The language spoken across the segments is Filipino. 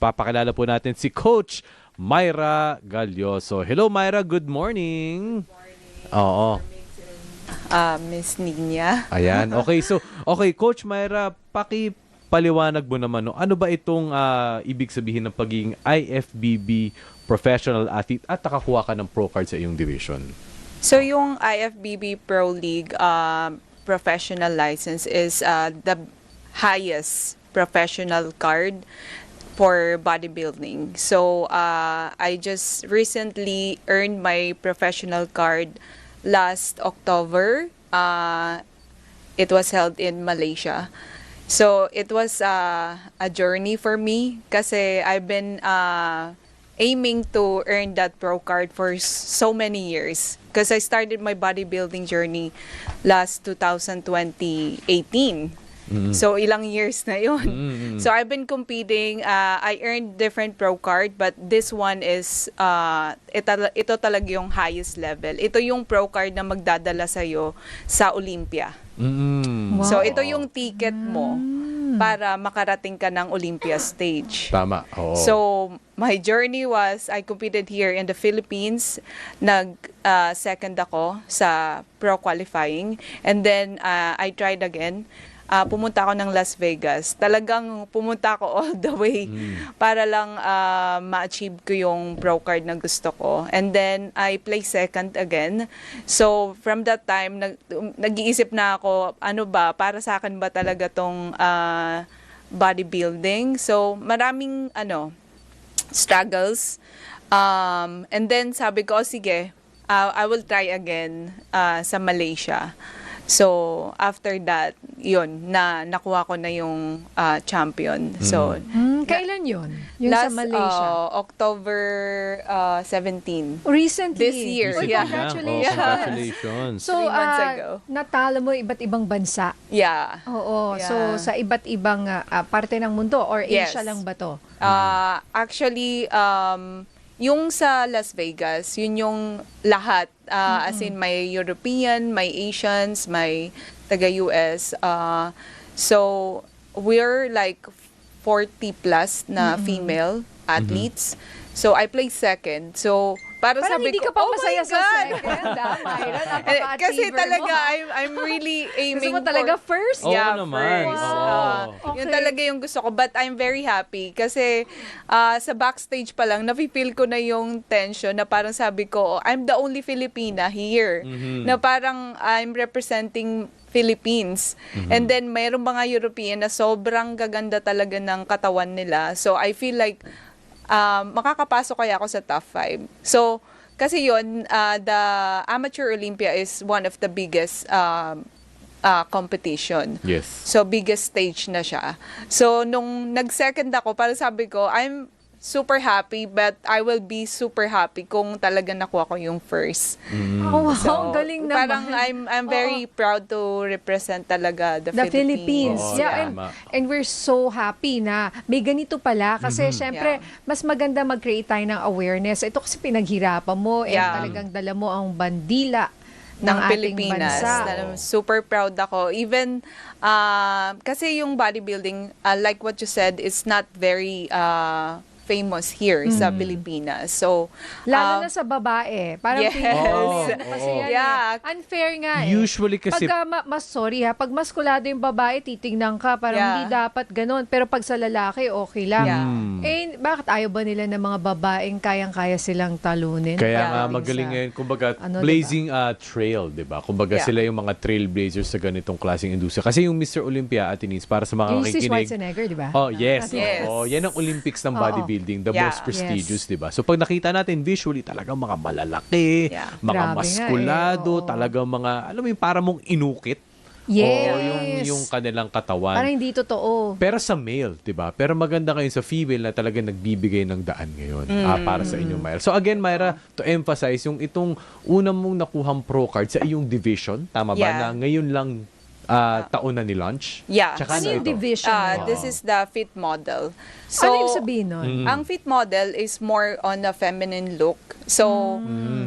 Papakilala po natin si Coach Myra Galyoso. Hello Myra, good morning. Oo. Miss Nina. Ayan. Okay, so Coach Myra, pakipaliwanag mo naman ano ba itong ibig sabihin ng pagiging IFBB professional athlete at nakakuha ka ng pro card sa iyong division? So yung IFBB Pro League professional license is the highest professional card for bodybuilding. So I just recently earned my professional card last October. It was held in Malaysia. So it was a journey for me kasi I've been aiming to earn that pro card for so many years because I started my bodybuilding journey last 2018. So ilang years na yun. So I've been competing. I earned different pro card, but this one is ito talaga yung highest level. Ito yung pro card na magdadala sa'yo sa Olympia. Wow. So ito yung ticket mo para makarating ka ng Olympia stage. Tama. Oo. So my journey was I competed here in the Philippines. Second ako sa pro qualifying, and then I tried again. Pumunta ako ng Las Vegas. Talagang pumunta ako all the way para lang ma-achieve ko yung pro card na gusto ko. And then, I placed second again. So, from that time, nag-iisip na ako, ano ba, para sa akin ba talaga tong bodybuilding? So, maraming struggles. And then, sabi ko, sige, I will try again sa Malaysia. So, after that, yun, nakuha ko na yung champion. So, kailan yun? Yung last sa Malaysia? October 17. Recently? This year, Uy, yeah. Congratulations. Congratulations. So, 3 months ago. natalo mo iba't ibang bansa. Yeah. Oo. Yeah. So, sa iba't ibang parte ng mundo or Yes. Asia lang ba to? Actually, yung sa Las Vegas, yun yung lahat. As in, may European, may Asians, may taga-US. So, we're like 40 plus na female athletes. So, I placed second. So, Parang sabi hindi ko, ka pa oh my masaya sa God! second, Myra. Kasi Napaka-achiever talaga, mo. I'm really aiming Gusto mo talaga first? Oo Yeah, naman. first. Oo. Yun Okay. talaga yung gusto ko. But I'm very happy kasi sa backstage pa lang, nafe-feel ko na yung tension na parang sabi ko, I'm the only Filipina here. Na parang I'm representing Philippines. And then mayroong mga European na sobrang gaganda talaga ng katawan nila. So I feel like makakapasok kaya ako sa top 5. So, kasi yun, the Amateur Olympia is one of the biggest competition. Yes. So, biggest stage na siya. So, nung nag-second ako, parang sabi ko, I'm super happy, but I will be super happy kung talaga nakuha ko yung first. Oh, wow. So, Galing naman. parang I'm very proud to represent talaga the Philippines. Oo, Yeah, tama. and we're so happy na may ganito pala kasi syempre mas maganda mag-create tayo ng awareness. Ito kasi pinaghirapan mo and Yeah. talagang dala mo ang bandila ng ng ating Pilipinas. bansa. Super proud ako. Even, kasi yung bodybuilding, like what you said, is not very famous here sa Pilipinas. So, Lalo na sa babae. Parang Yes. feeling ko, Oo, ano kasi oo. yan Yeah. Unfair nga eh. Usually kasi Pagka, sorry ha, pag maskulado yung babae, titingnan ka, parang Yeah. hindi dapat ganun. Pero pag sa lalaki, okay lang. Yeah. Eh, bakit ayaw ba nila ng mga babaeng kayang-kaya silang talunin? Kaya nga Pagdating magaling sa- ngayon, kumbaga Ano, blazing trail, 'di ba? Kumbaga Yeah. sila yung mga trailblazers sa ganitong klaseng industriya. Kasi yung Mr. Olympia at Denise, para sa mga Yung si makikinig. Schwarzenegger, di ba? Oh, yes. Yes. Oh, yan ang Olympics ng Oo. bodybuilding, the Yeah. most prestigious, 'di ba? So pag nakita natin visually talagang mga malalaki, Yeah. mga Grabe nga maskulado, eh, oo. talagang mga alam mo yung para mong inukit. Yes. Oo, yung kanilang katawan. Parang hindi totoo. Pero sa male, 'di ba? Pero maganda ngayon sa female na talagang nagbibigay ng daan ngayon para sa inyong Myra. So again, Myra, to emphasize yung itong unang mong nakuhang pro card sa iyong division, tama ba Yeah. na ngayon lang taon na ni launch? Yeah. Tsaka Ano yung ito? division mo? This is the fit model. So, Ano yung sabihin nun? ang fit model is more on a feminine look. So,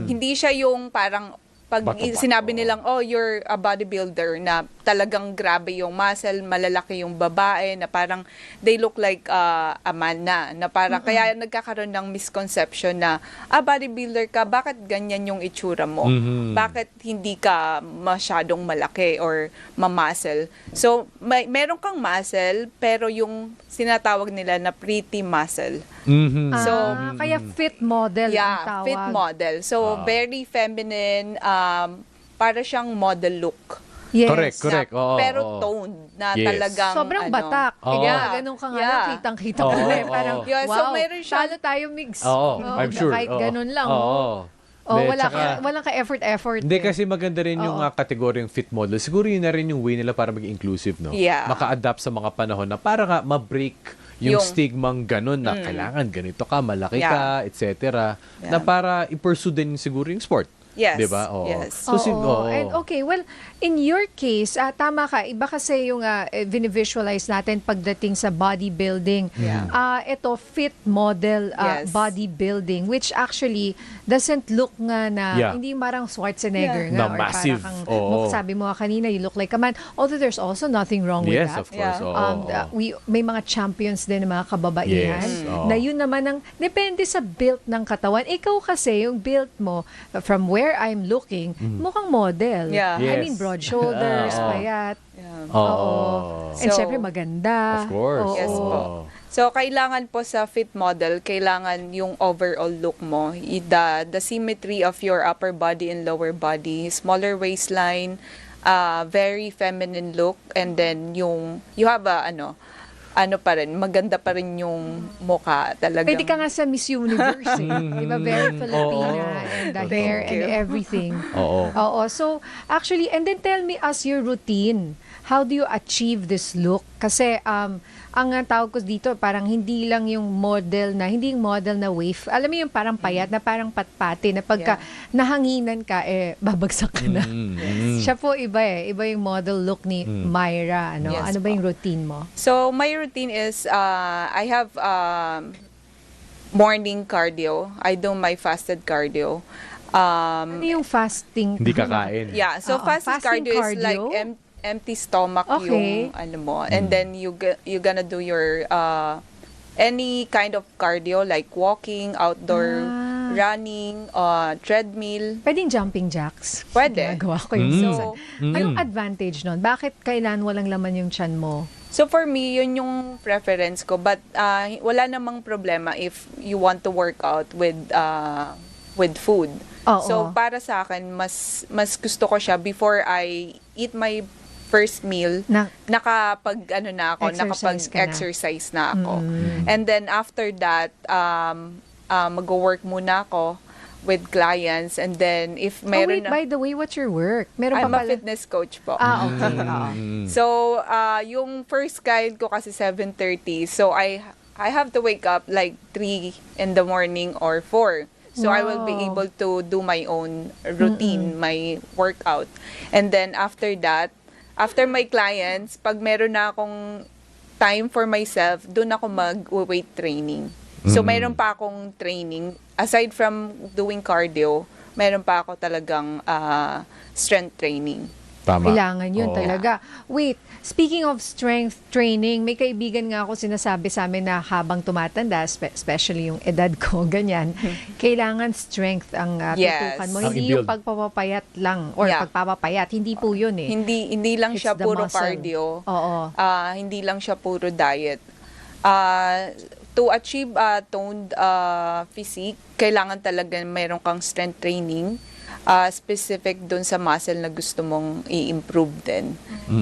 hindi siya yung parang pag Bato-bato. sinabi nilang, oh, you're a bodybuilder, na talagang grabe yung muscle, malalaki yung babae, na parang they look like a man na parang kaya nagkakaroon ng misconception na, bodybuilder ka, bakit ganyan yung itsura mo? Mhm. Bakit hindi ka masyadong malaki or mamuscle? So, meron kang muscle, pero yung sinatawag nila na pretty muscle. Mhm. So, Kaya fit model ang Yeah, tawag. fit model. So, very feminine, para siyang model look. Yes. Correct. Oo, pero oo. toned na Yes. talagang Sobrang ano, batak. Oo. Yeah. Ganun ka nga Yeah. lang, kitang-kita Oo, ko na eh. oo. Parang, Yeah, so wow, meron siya- talo tayo mix. Oo, Oo, I'm sure. Kahit Oo. ganun lang. Oo. Oh, Hindi, wala tsaka- walang ka-effort. Hindi, eh. kasi maganda rin yung Oo. kategoryang fit model. Siguro yun na rin yung way nila para maging inclusive, no? Yeah. Maka-adapt sa mga panahon na para nga ma-break yung Yung- stigmang ganun na kailangan ganito ka, malaki Yeah. ka, etc. Na Yeah. para i-pursue din siguro yung sport. Yes. Diba? Oo. Yes. So, Oo. And okay, well, in your case, tama ka, iba kasi yung visualize natin pagdating sa bodybuilding. Yeah. Ito, fit model Yes. bodybuilding, which actually doesn't look nga na, Yeah. hindi marang Schwarzenegger Yeah. nga. Na or massive. Para kang, Oo. sabi mo nga kanina, you look like a man. Although there's also nothing wrong with Yes, that. of course. Yeah. Oo, oo. May mga champions din ng mga kababaihan Yes, oo. na yun naman ang depende sa build ng katawan. Ikaw kasi yung build mo from where I'm looking mukhang model. Yeah. I Yes. mean broad shoulders, Oo. payat. Yeah. Oo. And So- syempre maganda. Of course. Oo. Yes po. So, kailangan po sa fit model, kailangan yung overall look mo, the symmetry of your upper body and lower body, smaller waistline, very feminine look, and then you have ano pa rin, maganda pa rin yung mukha talaga. Pwede ka nga sa Miss Universe eh. Di ba? Very Filipina Oo. and the hair and everything. Oo. Oo. So, actually, and then tell me as your routine, how do you achieve this look? Kasi, ang tawag ko dito, parang hindi lang yung model na, hindi yung model na wave. Alam mo yung parang payat, na parang patpati, na pagka nahanginan ka, babagsak ka na. Siya po iba eh. Iba yung model look ni Myra. Ano, Yes ano ba po. yung routine mo? So, my routine is, I have morning cardio. I do my fasted cardio. Ano yung fasting? Hindi kakain. Yeah, so Oo, fasted fasting cardio is like cardio? empty stomach Okay. yung ano mo. And then you gonna do your any kind of cardio like walking, outdoor running, treadmill. Pwedeng jumping jacks. Pwede. Ginagawa ko yung Mm. minsan. Anong advantage nun? Bakit kailan walang laman yung tiyan mo? So for me, yun yung preference ko. But wala namang problema if you want to work out with food. Oo. So para sa akin, mas gusto ko siya before I eat my first meal, nakapag Exercise ka na. exercise na ako. And then after that, mag-work muna ako with clients, and then if meron by the way, what's your work? Meron I'm pa a pala. fitness coach po. Okay. Oo. So, yung first client ko kasi 7:30. So, I have to wake up like 3 in the morning or 4. So, I will be Wow. able to do my own routine, my workout. And then, after that, after my clients, pag meron na akong time for myself, doon ako mag-weight training. So, meron pa akong training. Aside from doing cardio, meron pa ako talagang strength training. Tama. Kailangan yun Oo. talaga. Wait, speaking of strength training, may kaibigan nga ako sinasabi sa amin na habang tumatanda, especially yung edad ko, ganyan, kailangan strength ang Yes. tutukan mo. Ang Hindi i-build. yung pagpapapayat lang or Yeah. pagpapapayat. Hindi po yun eh. Hindi lang It's siya the puro muscle. cardio. Oo. Hindi lang siya puro diet. To achieve toned physique, kailangan talaga meron kang strength training specific dun sa muscle na gusto mong i-improve din.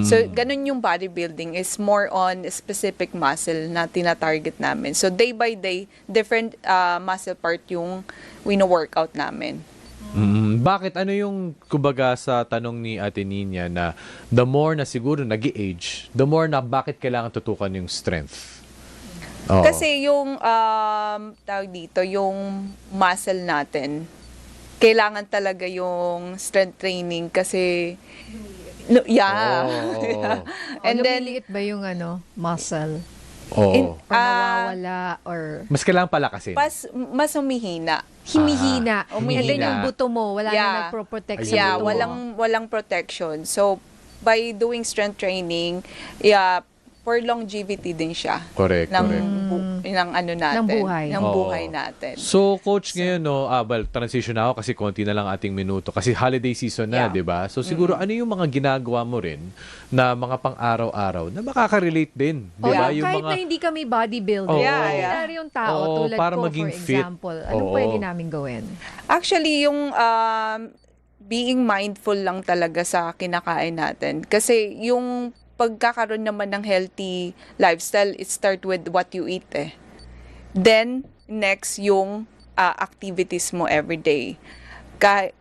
So, ganun yung bodybuilding is more on specific muscle na tina-target namin. So, day by day, different muscle part yung wino-workout namin. Bakit? Ano yung, kumbaga, sa tanong ni Ate Nina na the more na siguro nag-age, the more na bakit kailangan tutukan yung strength? Oo. Kasi yung, tawag dito, yung muscle natin, kailangan talaga yung strength training kasi, Oo. yeah. And And then, lumiliit ba yung muscle? Oo. Or nawawala, or Mas kailangan palakasin. Mas humihina. humihina. And then humihina. yung buto mo, wala Yeah. na nagpro-protect sa Yeah, buto mo. walang protection. So, by doing strength training, for longevity din siya. Correct, ng, correct. ng ano natin. Ng buhay. Ng Oo. buhay natin. So, coach, ngayon, no, well, transition na ako kasi konti na lang ating minuto. Kasi holiday season na, Yeah. di ba? So, siguro, ano yung mga ginagawa mo rin na mga pang-araw-araw na makaka-relate din? Di O ba? yung kahit na hindi kami bodybuilder, Oo. ordinaryong tao Oo, tulad para ko, maging for fit. example, anong Oo. pwede namin gawin? Actually, yung being mindful lang talaga sa kinakain natin. Kasi yung pagkakaroon naman ng healthy lifestyle, it start with what you eat eh. Then, next, yung activities mo everyday.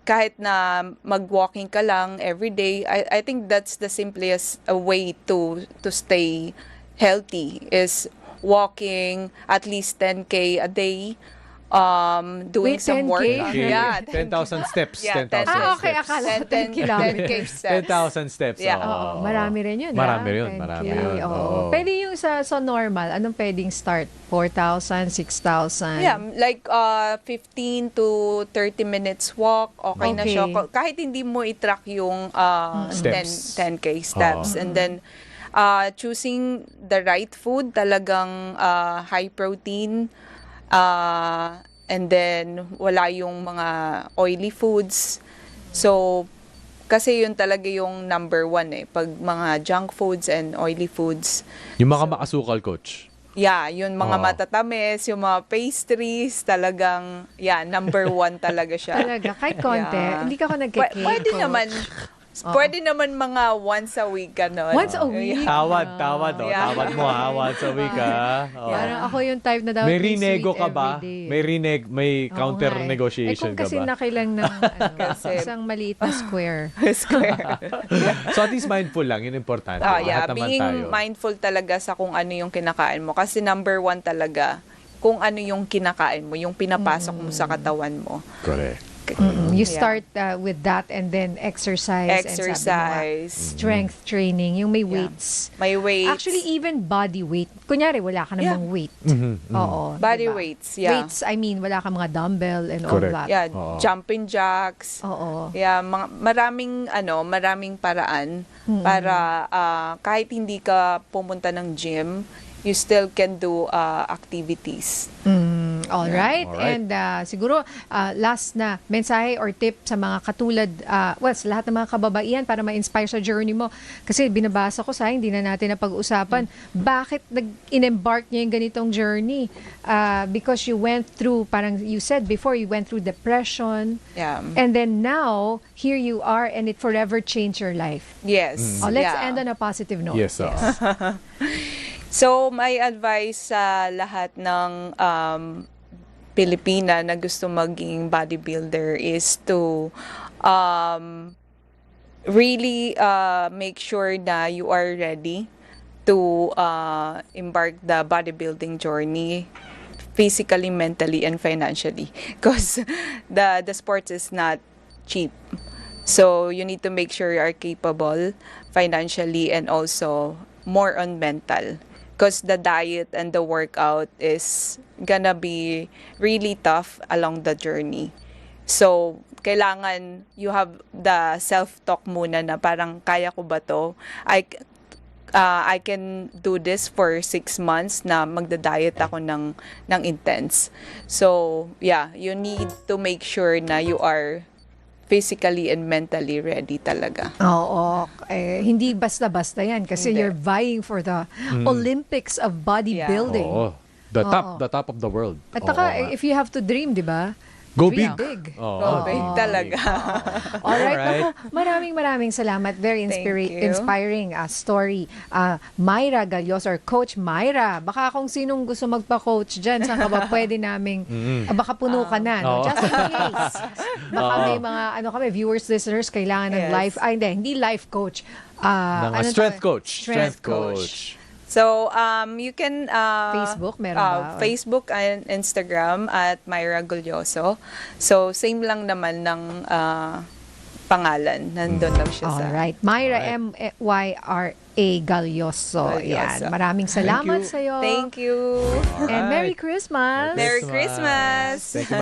Kahit na mag-walking ka lang everyday, I think that's the simplest way to stay healthy is walking at least 10K a day, doing Wait, some 10K? workout. Okay. Yeah, 10,000 steps. Yeah, 10,000 Ah, okay. steps. Akala ko 10 10K kilometers. steps. 10,000 steps. Yeah. Oo, marami rin yun. Marami ah, rin, 10K. marami yun. Oo. Oo. Pwede yung sa normal, anong pwedeng start? 4,000, 6,000? Yeah, like 15 to 30 minutes walk, okay na siya. Okay. Kahit hindi mo i-track yung Steps. 10K steps. And then, choosing the right food, talagang high protein, and then wala yung mga oily foods. So, kasi yun talaga yung number one eh. Pag mga junk foods and oily foods, Yung mga makasukal, coach. yeah, yun mga Oo. matatamis, yung mga pastries, talagang, yeah, number one talaga siya. Talaga, kahit konti. Yeah. Hindi ka ako nagkikake. Pwede naman mga once a week, ano. Once a week? Tawad, oh. Yeah. Tawad mo ha. Once a week ha. Oo. Parang ako yung type na dapat May rinego sweet ka ba? everyday. May Oo counter nga eh. negotiation kung ka kasi ba? nakilang ng Kasi- isang maliit na square. Square. So at least mindful lang, yun importante. Yeah, Lahat naman being tayo. mindful talaga sa kung ano yung kinakain mo. Kasi number one talaga, kung ano yung kinakain mo, yung pinapasok mo sa katawan mo. Correct. You Yeah. start with that and then exercise. And sabi mo nga, Exercise. strength training, yung may Yeah. weights. May weights. Actually, even body weight. Kunyari, wala ka namang weight. Oo. Body diba? weights, yeah. Weights, I mean, wala ka mga dumbbell and all Correct. that. Yeah, Oo. jumping jacks. Oo. Yeah, maraming paraan para kahit hindi ka pumunta ng gym, you still can do activities. All right. Alright. And siguro, last na mensahe or tip sa mga katulad, sa lahat ng mga kababaihan para ma-inspire sa journey mo. Kasi binabasa ko, sayang, hindi na natin na pag-usapan. Bakit in-embark niya yung ganitong journey? Because you went through, parang you said before, you went through depression. Yeah. And then now, here you are and it forever changed your life. Yes. Oh, let's yeah. end on a positive note. Yes, So, my advice sa lahat ng Pilipina na gusto maging bodybuilder is to really make sure na you are ready to embark the bodybuilding journey physically, mentally, and financially. Because the sport is not cheap. So, you need to make sure you are capable financially and also more on mental. Because the diet and the workout is gonna be really tough along the journey. So, kailangan you have the self-talk muna na parang kaya ko ba to? I can do this for 6 months na magda-diet ako ng intense. So, yeah, you need to make sure na you are physically and mentally ready talaga. Oo. Hindi basta-basta yan kasi Hindi. you're vying for the Olympics of bodybuilding. Oo. The top of the world. At Oo saka, nga. if you have to dream, di ba? Go Dream big. big. Oo. Go big talaga. Alright, Alright. naku, maraming salamat. Very Thank you. inspiring story. Myra Gallos or Coach Myra. Baka kung sinong gusto magpa-coach dyan, saan ka ba pwede naming, baka puno ka na, no? Oo. Just in case. Baka may mga, viewers, listeners, kailangan ng Yes. life, hindi life coach. Ng strength coach. Strength coach. So, you can Facebook, meron ba? Facebook and Instagram at Myra Gulyoso. So, same lang naman ng pangalan. Nandun lang siya sa... Alright. Myra M.Y.R.A. Galyoso. Galyoso. Yan. Maraming salamat you. sa'yo. Thank you. And Merry Alright. Christmas. Merry Christmas. Thank you,